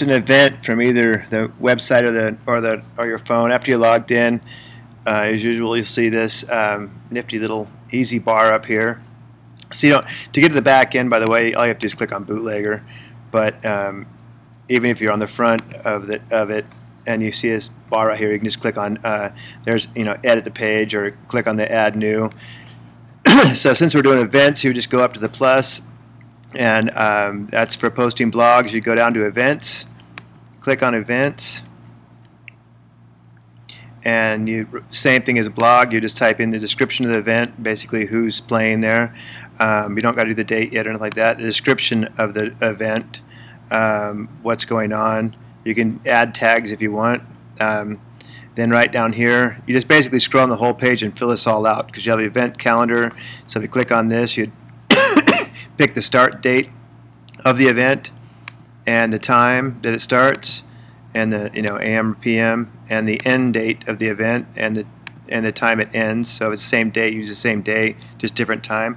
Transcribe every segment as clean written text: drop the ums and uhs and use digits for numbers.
an event from either the website or your phone after you logged in. As usual, you'll see this nifty little easy bar up here. So to get to the back end, by the way, all you have to do is click on Bootlegger. But even if you're on the front of it and you see this bar right here, you can just click on there's edit the page or click on the add new. So since we're doing events, you just go up to the plus. And that's for posting blogs. You go down to events, click on events, and same thing as a blog. You just type in the description of the event, basically who's playing there. You don't got to do the date yet or anything like that. The description of the event, what's going on. You can add tags if you want. Then right down here, you just basically scroll on the whole page and fill this all out because you have the event calendar. So if you click on this, you'd pick the start date of the event and the time that it starts, and the AM or PM, and the end date of the event and the time it ends. So if it's the same date, use the same date, just different time.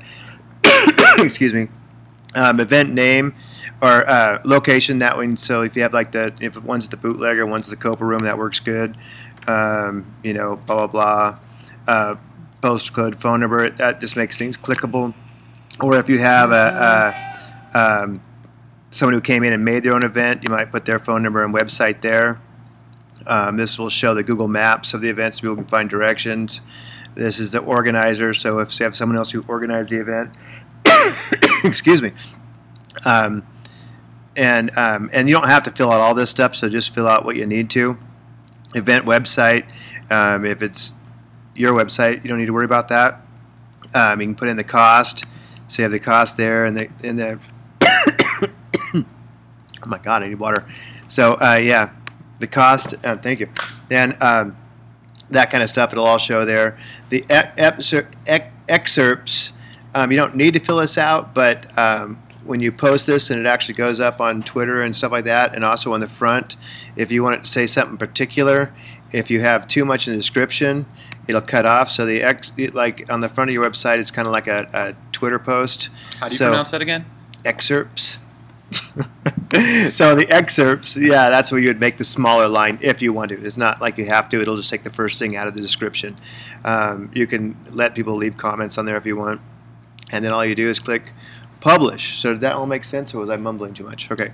Excuse me. Event name or location. That one. So if you have if one's at the Bootlegger, one's at the Copa Room, that works good. Blah blah blah. Postcode, phone number. That just makes things clickable. Or if you have someone who came in and made their own event, you might put their phone number and website there. This will show the Google Maps of the event so people can find directions. This is the organizer, so if you have someone else who organized the event, excuse me, and you don't have to fill out all this stuff, so just fill out what you need to. Event website, if it's your website, you don't need to worry about that. You can put in the cost. So you have the cost there, and the oh my God, I need water. So yeah, the cost. Thank you. And that kind of stuff. It'll all show there. The excerpts. You don't need to fill this out, but when you post this and it actually goes up on Twitter and stuff like that, and also on the front, if you want it to say something particular, if you have too much in the description, it'll cut off. So like on the front of your website, it's kind of like a Twitter post. How do you pronounce that again? Excerpts. So the excerpts, yeah, that's where you would make the smaller line if you want to. It's not like you have to. It'll just take the first thing out of the description. You can let people leave comments on there if you want, and then all you do is click publish. So did that all make sense, or was I mumbling too much? Okay.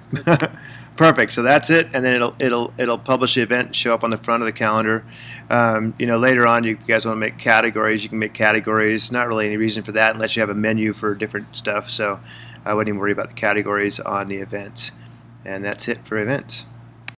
Perfect. So that's it, and then it'll publish the event and show up on the front of the calendar. Later on, if you guys want to make categories, you can make categories. Not really any reason for that unless you have a menu for different stuff. So I wouldn't even worry about the categories on the events. And that's it for events.